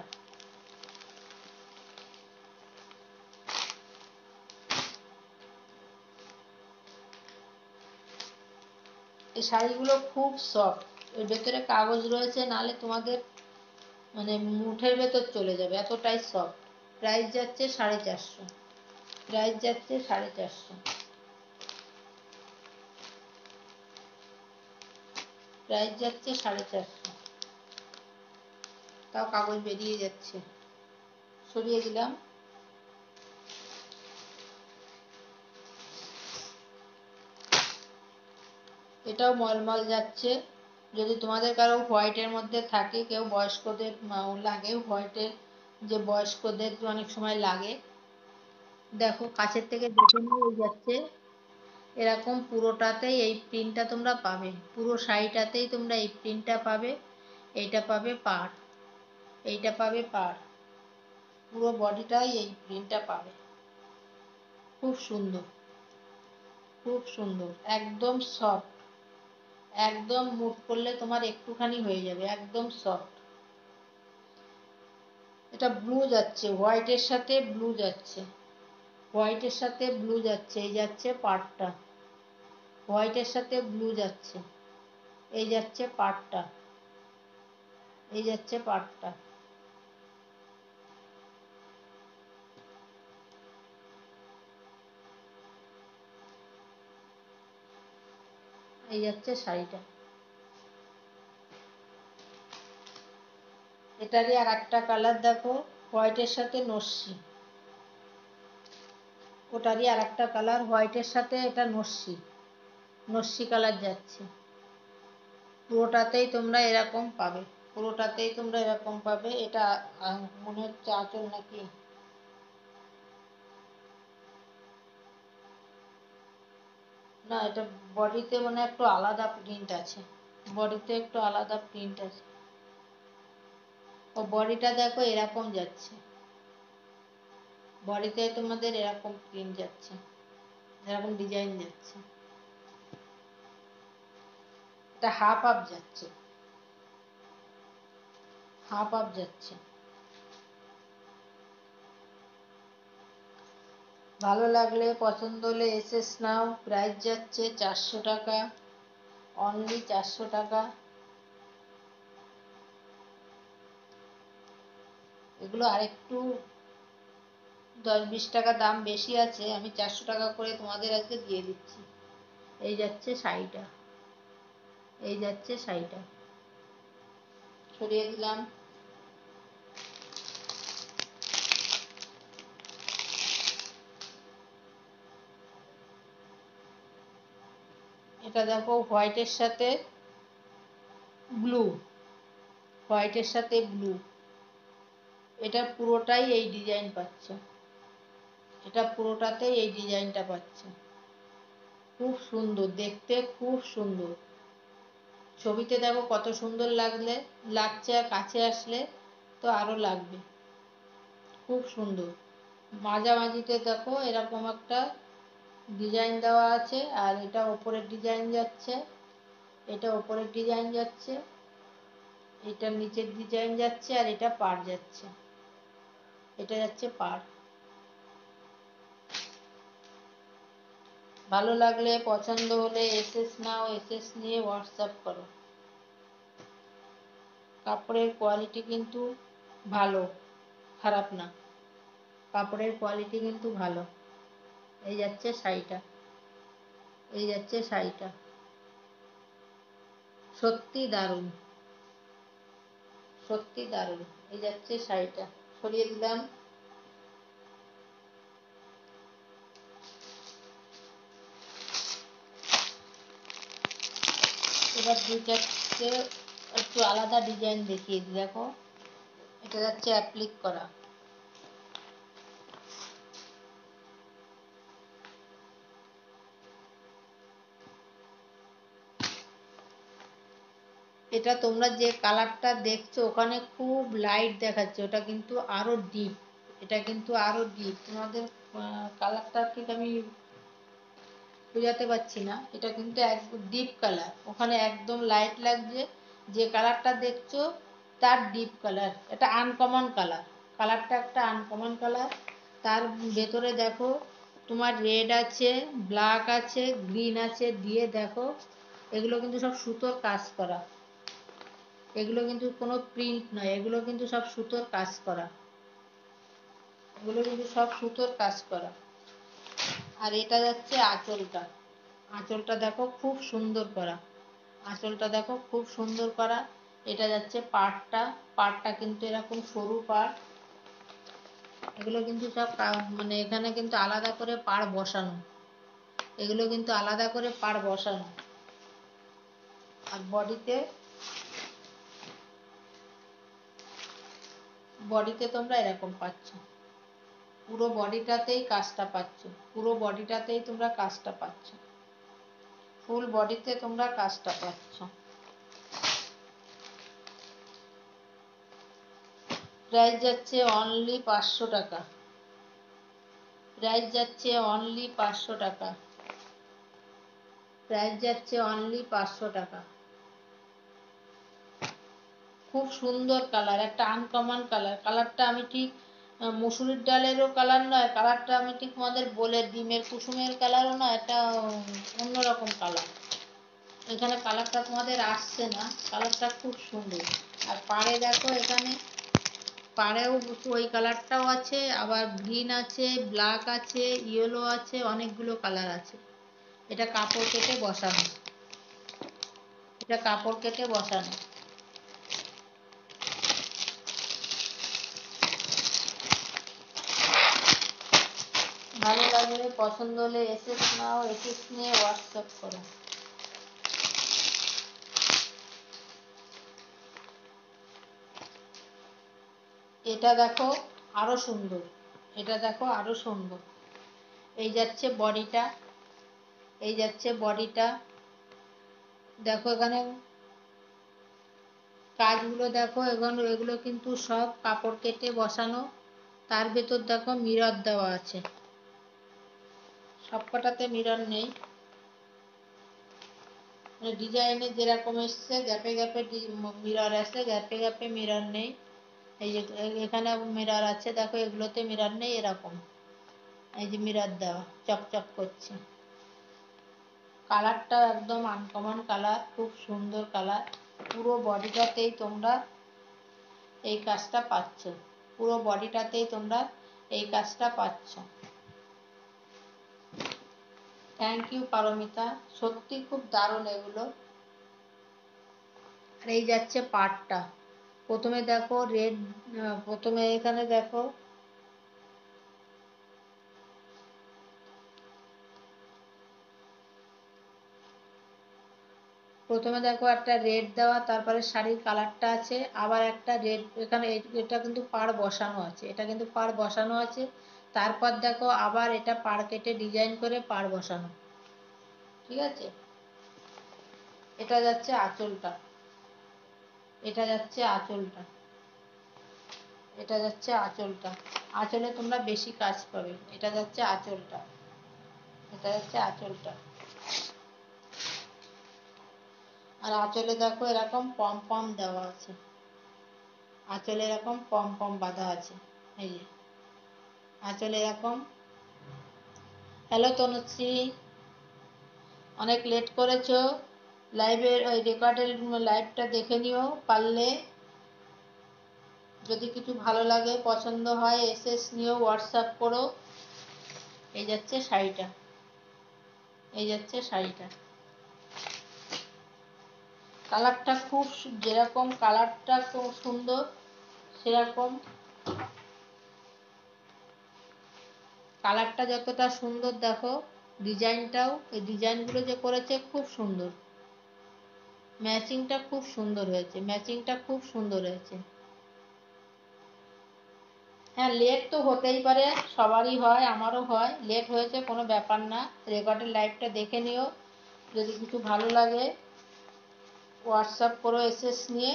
এই শাড়িগুলো খুব সফট, এর ভেতরে কাগজ রয়েছে, নাহলে তোমাদের মানে মুঠের ভেতর চলে যাবে, এতটাই সফট। প্রাইস যাচ্ছে 450, প্রাইস যাচ্ছে 450, প্রাইস যাচ্ছে 450। তাও কাগজ বেরিয়ে যাচ্ছে, সরিয়ে দিলাম। এটাও মলমল যাচ্ছে। যদি তোমাদের কারো হোয়াইটের মধ্যে থাকে, কেউ বয়স্কদের লাগে হোয়াইটের, যে বয়স্কদের অনেক সময় লাগে, দেখো কাছের থেকে দেখে নিয়ে যাচ্ছে এরকম পুরোটাতেই এই প্রিন্টটা তোমরা পাবে, পুরো শাড়িটাতেই তোমরা এই প্রিন্টটা পাবে। এইটা পাবে পাড়, এইটা পাবে পাড়, পুরো বডিটাই এই প্রিন্টটা পাবে। খুব সুন্দর, খুব সুন্দর, একদম সফট, একদম মুভ করলে তোমার একটুখানি হয়ে যাবে, একদম সফট। এটা ব্লু যাচ্ছে, হোয়াইটের সাথে ব্লু যাচ্ছে, হোয়াইটের সাথে ব্লু যাচ্ছে। এই যাচ্ছে পাড়টা, হোয়াইটের সাথে ব্লু যাচ্ছে, এই যাচ্ছে পাড়টা, এই যাচ্ছে পাড়টা। এই যাচ্ছে শাড়িটা। এটারই আর একটা কালার দেখো, হোয়াইটের সাথে নস্যি, ওটারই আর একটা কালার, হোয়াইটের সাথে এটা নস্যি, নস্যি কালার যাচ্ছে। পুরোটাতেই তোমরা এরকম পাবে, পুরোটাতেই তোমরা এরকম পাবে। এটা মনে হচ্ছে আঁচল নাকি, না এটা বডিতে মানে একটু আলাদা প্রিন্ট আছে, বডিতে একটু আলাদা প্রিন্ট আছে। ও বডিটা দেখো এরকম যাচ্ছে, বডিতে তোমাদের এরকম প্রিন্ট যাচ্ছে, এরকম ডিজাইন যাচ্ছে। এটা হাফ হাফ যাচ্ছে, হাফ হাফ যাচ্ছে। ভালো লাগলে পছন্দ হলে এসএস নাও। প্রাইস যাচ্ছে 400 টাকা, অনলি 400 টাকা। এগুলো আরেকটু 10-20 টাকা দাম বেশি আছে, আমি 400 টাকা করে তোমাদের আজকে দিয়ে দিচ্ছি। এই যাচ্ছে শাড়িটা, এই যাচ্ছে শাড়িটা, সরিয়ে দিলাম। এটা দেখো হোয়াইটের সাথে ব্লু, হোয়াইটের সাথে ব্লু, এটা পুরোটাই এই ডিজাইন পাচ্ছে, এটা পুরোটাতেই এই ডিজাইনটা পাচ্ছে। খুব সুন্দর দেখতে, খুব সুন্দর। ছবিতে দেখো কত সুন্দর লাগছে, আর কাছে আসলে তো আরো লাগবে। খুব সুন্দর। মাঝামাঝিতে দেখো এরকম একটা ডিজাইন দেওয়া আছে, আর এটা ওপরের ডিজাইন যাচ্ছে, এটা ওপরের ডিজাইন যাচ্ছে, এটা নিচের ডিজাইন যাচ্ছে, আর এটা পাড় যাচ্ছে, এটা যাচ্ছে পাড়। ভালো লাগলে, পছন্দ হলে এসএস নাও, এসএস নিয়ে হোয়াটসঅ্যাপ করো। কাপড়ের কোয়ালিটি কিন্তু ভালো, খারাপ না, কাপড়ের কোয়ালিটি কিন্তু ভালো। এই যাচ্ছে শাড়িটা, এই যাচ্ছে শাড়িটা, সত্যি দারুণ, সত্যি দারুণ। এই যাচ্ছে শাড়িটা, সরিয়ে দিলাম। এবার দু চারটে একটু আলাদা ডিজাইন দেখিয়ে দিই। দেখো এটা যাচ্ছে অ্যাপ্লিক করা, এটা তোমরা যে কালারটা দেখছো ওখানে খুব লাইট দেখাচ্ছে, ওটা কিন্তু আরো ডিপ, এটা কিন্তু আরো ডিপ। তোমাদের কালারটা ঠিক আমি বোঝাতে পারছি না, এটা কিন্তু একদম ডিপ কালার, ওখানে একদম লাইট লাগছে। যে কালারটা দেখছো তার ডিপ কালার, এটা আনকমন কালার, কালারটা একটা আনকমন কালার। তার ভেতরে দেখো তোমার রেড আছে, ব্ল্যাক আছে, গ্রিন আছে, দিয়ে দেখো এগুলো কিন্তু সব সুতোর কাজ করা, এগুলো কিন্তু কোনো প্রিন্ট নয়, এগুলো কিন্তু সব সুতোর কাজ করা, এগুলো কিন্তু সব সুতোর কাজ করা। আর এটা যাচ্ছে আঁচলটা, আঁচলটা দেখো খুব সুন্দর করা, আঁচলটা দেখো খুব সুন্দর করা। এটা যাচ্ছে পাড়টা, পাড়টা কিন্তু এরকম সরু পাড়, এগুলো কিন্তু সব মানে এখানে কিন্তু আলাদা করে পাড় বসানো, এগুলো কিন্তু আলাদা করে পাড় বসানো। আর বডিতে, বডিতে তোমরা এরকম পাচ্ছ, পুরো বডিটাতেই কাজটা পাচ্ছ, পুরো বডিটাতেই তোমরা কাজটা পাচ্ছ, ফুল বডিতে তোমরা কাজটা পাচ্ছ। প্রাইস যাচ্ছে অনলি 500 টাকা, প্রাইস যাচ্ছে অনলি 500 টাকা, প্রাইস যাচ্ছে অনলি 500 টাকা। খুব সুন্দর কালার, একটা আনকমন কালার, কালারটা আমি ঠিক মুসুরির ডালেরও কালার নয়, কালারটা আমি ঠিক তোমাদের বলে, ডিমের কুসুমের কালারও না, এটা অন্যরকম কালার। এখানে কালারটা তোমাদের আসছে না, কালারটা খুব সুন্দর। আর পাড়ে দেখো এখানে পাড়েও ওই কালারটাও আছে, আবার গ্রিন আছে, ব্ল্যাক আছে, ইয়েলো আছে, অনেকগুলো কালার আছে। এটা কাপড় কেটে বসানো, এটা কাপড় কেটে বসানো। ভালো লাগলে, পছন্দ হলে এসএস নাও, এসএস নিয়ে হোয়াটসঅ্যাপ করো। এটা দেখো আরো সুন্দর, এটা দেখো আরো সুন্দর। এই যাচ্ছে বডিটা, এই যাচ্ছে বডিটা, দেখো এখানে কাজগুলো দেখো, এগুলো কিন্তু সব কাপড় কেটে বসানো। তার ভেতর দেখো মিরর দেওয়া আছে, সবকটাতে মিরর নেই, মানে ডিজাইনে যেরকম এসছে গ্যাপে গ্যাপে মিরর আছে, গ্যাপে গ্যাপে মিরর নেই। এই যে এখানে মিরর আছে দেখো, এগুলোতে মিরর নেই, এরকম এই যে মিরর দেওয়া চকচক করছে। কালারটা একদম আনকমন কালার, খুব সুন্দর কালার। পুরো বডিটাতেই তোমরা এই কাজটা পাচ্ছ, পুরো বডিটাতেই তোমরা এই কাজটা পাচ্ছ। থ্যাংক ইউ পারমিতা, সত্যি খুব দারুণ এগুলো। আর এই যাচ্ছে পাড়টা, প্রথমে দেখো রেড, প্রথমে এখানে দেখো প্রথমে দেখো একটা রেড দেওয়া, তারপরে শাড়ির কালারটা আছে, আবার একটা রেড, এখানে এটা কিন্তু পাড় বসানো আছে, এটা কিন্তু পাড় বসানো আছে। তারপর দেখো আবার এটা পাড় কেটে ডিজাইন করে পাড় বসানো। ঠিক আছে, এটা যাচ্ছে আঁচলটা, এটা যাচ্ছে আঁচলটা, এটা যাচ্ছে আঁচলটা। আঁচলে তোমরা বেশি কাজ পাবে। এটা যাচ্ছে আঁচলটা, এটা যাচ্ছে আঁচলটা। আর আঁচলে দেখো এরকম পম পম দেওয়া আছে, আঁচলে এরকম পম পম বাঁধা আছে। এই যে আঁচলে এরকম। হ্যালো তনুশ্রী, অনেক লেট করেছো। লাইভের ওই রেকর্ডের লাইভটা দেখে নিও পারলে। যদি কিছু ভালো লাগে, পছন্দ হয়, এসএস নিও, হোয়াটসঅ্যাপ করো। এই যাচ্ছে শাড়িটা, এই যাচ্ছে শাড়িটা। কালারটা খুব, যেরকম কালারটা খুব সুন্দর সেরকম কালারটা যতটা সুন্দর দেখো, ডিজাইনটাও, এই ডিজাইনগুলো যে করেছে খুব সুন্দর। ম্যাচিংটা খুব সুন্দর হয়েছে, ম্যাচিংটা খুব সুন্দর হয়েছে। হ্যাঁ, লেট তো হতেই পারে, সবারই হয়, আমারও হয়, লেট হয়েছে কোনো ব্যাপার না। রেকর্ডের লাইভটা দেখে নিও, যদি কিছু ভালো লাগে হোয়াটসঅ্যাপ করো এসএস নিয়ে।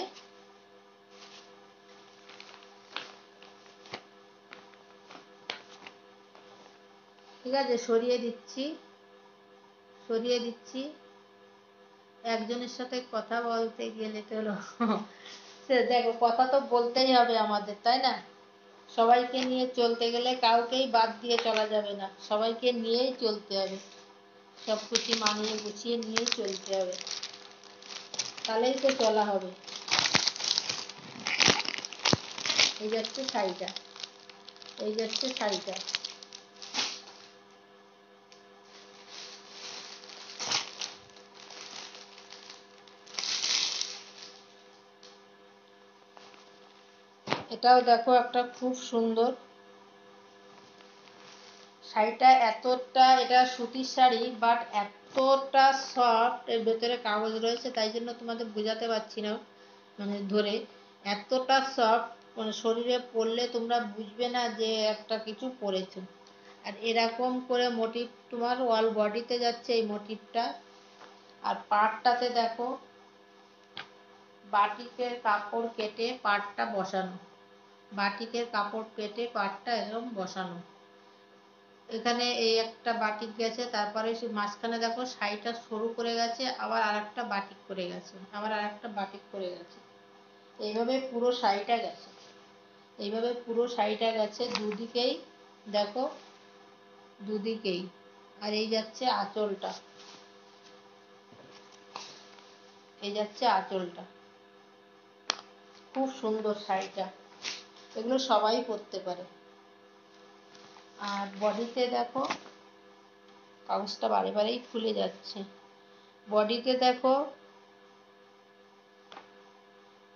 ঠিক আছে, সরিয়ে দিচ্ছি, সরিয়ে দিচ্ছি। একজনের সাথে কথা বলতে গেলে তো সে দেখো, কথা তো বলতেই হবে আমাদের, তাই না? সবাইকে নিয়ে চলতে গেলে কাউকেই বাদ দিয়ে চলা যাবে না, সবাইকে নিয়েই চলতে হবে, সব কিছু মানিয়ে গুছিয়ে নিয়েই চলতে হবে, তাহলেই তো চলা হবে। এই যাচ্ছে শাড়িটা, এই যাচ্ছে শাড়িটা। এটাও দেখো একটা খুব সুন্দর শাড়িটা। এতটা, এটা সুতির শাড়ি, বাট এতটা সফট, এর ভেতরে কাগজ রয়েছে, তাই জন্য তোমাদের বোঝাতে পারছি না মানে ধরে। এতটা সফট, মানে শরীরে পরলে তোমরা বুঝবে না যে একটা কিছু পরেছো। আর এরকম করে মোটিভ তোমার অল বডিতে যাচ্ছে এই মোটিভটা। আর পাড়টাতে দেখো বাটিকের কাপড় কেটে পাড়টা বসানো, বাটিকের কাপড় কেটে পাড়টা এরকম বসানো। এখানে এই একটা বাটিক গেছে, তারপরে সে মাঝখানে দেখো শাড়িটা সরু করে গেছে, আবার আরেকটা বাটিক করে গেছে, আবার আরেকটা বাটিক করে গেছে। এইভাবে পুরো শাড়িটা গেছে, এইভাবে পুরো শাড়িটা গেছে দুদিকেই, দেখো দুদিকেই। আর এই যাচ্ছে আঁচলটা, এই যাচ্ছে আঁচলটা। খুব সুন্দর শাড়িটা, এগুলো সবাই পরতে পারে। আর বডিতে দেখো, কাগজটা বারে বারেই খুলে যাচ্ছে। বডিতে দেখো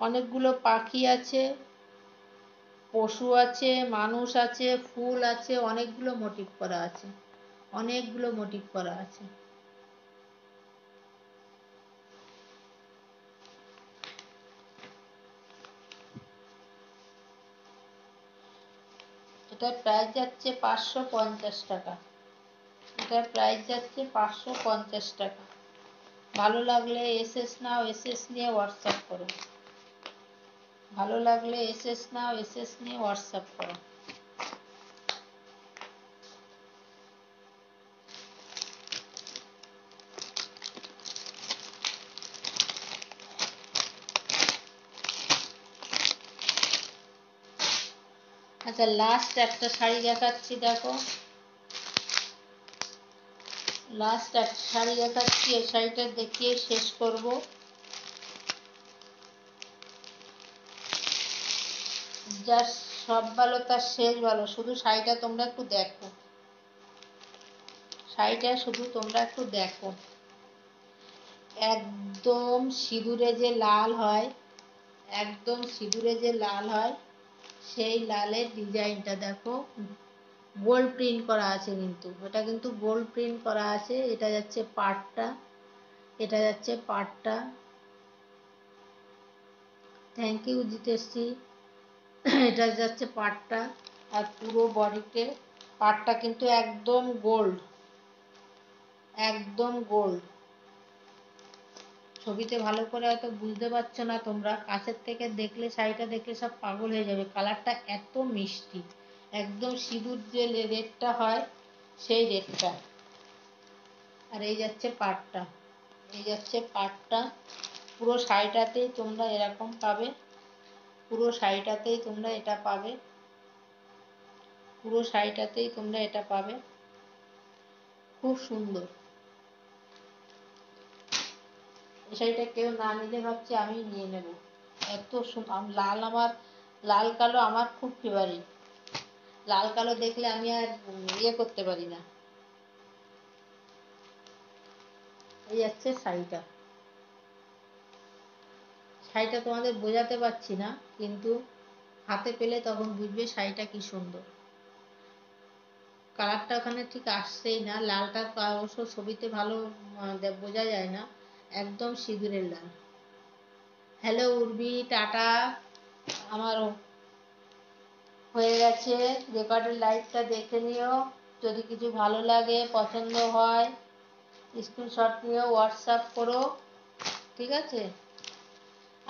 অনেকগুলো পাখি আছে, পশু আছে, মানুষ আছে, ফুল আছে, অনেকগুলো মোটিভ করা আছে, অনেকগুলো মোটিভ করা আছে। এটার প্রাইস যাচ্ছে 550 টাকা, এটার প্রাইস যাচ্ছে 550 টাকা। ভালো লাগলে এসএস নাও, এসএস নিয়ে হোয়াটসঅ্যাপ করো। ভালো লাগলে এসএস নাও, এসএস নিয়ে হোয়াটসঅ্যাপ করো। আচ্ছা, লাস্ট একটা শাড়ি দেখাচ্ছি, দেখো লাস্ট একটা শাড়ি দেখাচ্ছি, এই শাড়িটা দেখিয়ে শেষ করব। যার সব ভালো তার শেষ ভালো, শুধু শাড়িটা তোমরা একটু দেখো, শাড়িটা শুধু তোমরা একটু দেখো। একদম সিঁদুরে যে লাল হয়, একদম সিঁদুরে যে লাল হয়, সেই লালের ডিজাইনটা দেখো, গোল্ড প্রিন্ট করা আছে, কিন্তু এটা কিন্তু গোল্ড প্রিন্ট করা আছে। এটা যাচ্ছে পাড়টা, এটা যাচ্ছে পাড়টা। Thank you জিতেশজি। এটা যাচ্ছে পাড়টা, আর পুরো বডিতে পাড়টা কিন্তু একদম গোল্ড, একদম গোল্ড। ছবিতে ভালো করে হয়তো বুঝতে পারছো না তোমরা, কাছের থেকে দেখলে শাড়িটা দেখলে সব পাগল হয়ে যাবে। কালারটা এত মিষ্টি, একদম সিঁদুর যে রেডটা হয় সেই রেডটা। আর এই যাচ্ছে পাড়টা, এই যাচ্ছে পাড়টা। পুরো শাড়িটাতেই তোমরা এরকম পাবে, পুরো শাড়িটাতেই তোমরা এটা পাবে, পুরো শাড়িটাতেই তোমরা এটা পাবে। খুব সুন্দর। এই শাড়িটা কেউ না নিলে ভাবছি আমি নিয়ে নেব, এত সুন্দর। লাল, আমার লাল কালো আমার খুব ফেভারিট। লাল কালো দেখলে আমি আর ইয়ে করতে পারি না। এই যাচ্ছে শাড়িটা। শাড়িটা তোমাদের বোঝাতে পারছি না, কিন্তু হাতে পেলে তখন বুঝবে শাড়িটা কি সুন্দর। কালারটা ওখানে ঠিক আসছেই না, লালটা অবশ্য ছবিতে ভালো বোঝা যায় না, একদম সিঁদুরের লাল। Hello Urvi, tata. আমার হয়ে গেছে, রেকর্ডের লাইভটা দেখে নিও। যদি কিছু ভালো লাগে, পছন্দ হয়, স্ক্রিনশট নিয়ে হোয়াটসঅ্যাপ করো, ঠিক আছে?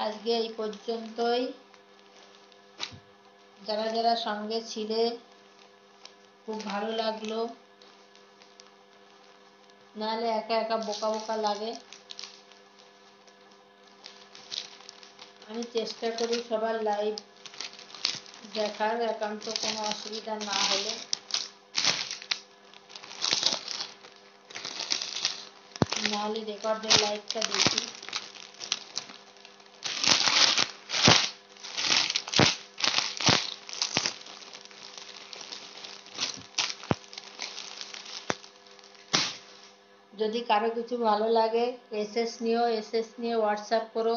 আজকে এই পর্যন্তই। যারা যারা সঙ্গে ছিলে খুব ভালো লাগলো, নাহলে একা একা বোকা বোকা লাগে। আমি চেষ্টা করি সবার লাইভ দেখার, একান্ত কোনো অসুবিধা না হলে। নাহলে রেকর্ডের লাইভটা দেখি। যদি কারো কিছু ভালো লাগে এসএস নিয়ে হোয়াটসঅ্যাপ করো।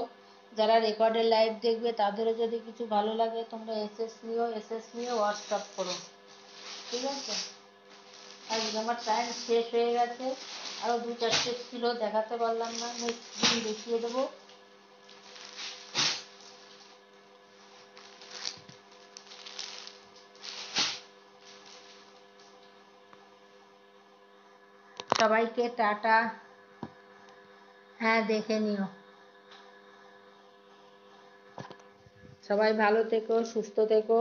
যারা রেকর্ডের লাইভ দেখবে তাদেরও যদি কিছু ভালো লাগে তোমরা এসএস নিয়ে হোয়াটসঅ্যাপ করো, ঠিক আছে? আজকে আমার টাইম শেষ হয়ে গেছে, আরও 2-4টে ছিল দেখাতে পারলাম না, নেক্সট দিন দেখিয়ে দেবো। সবাইকে টাটা। হ্যাঁ দেখে নিও। সবাই ভালো থেকো, সুস্থ থেকো।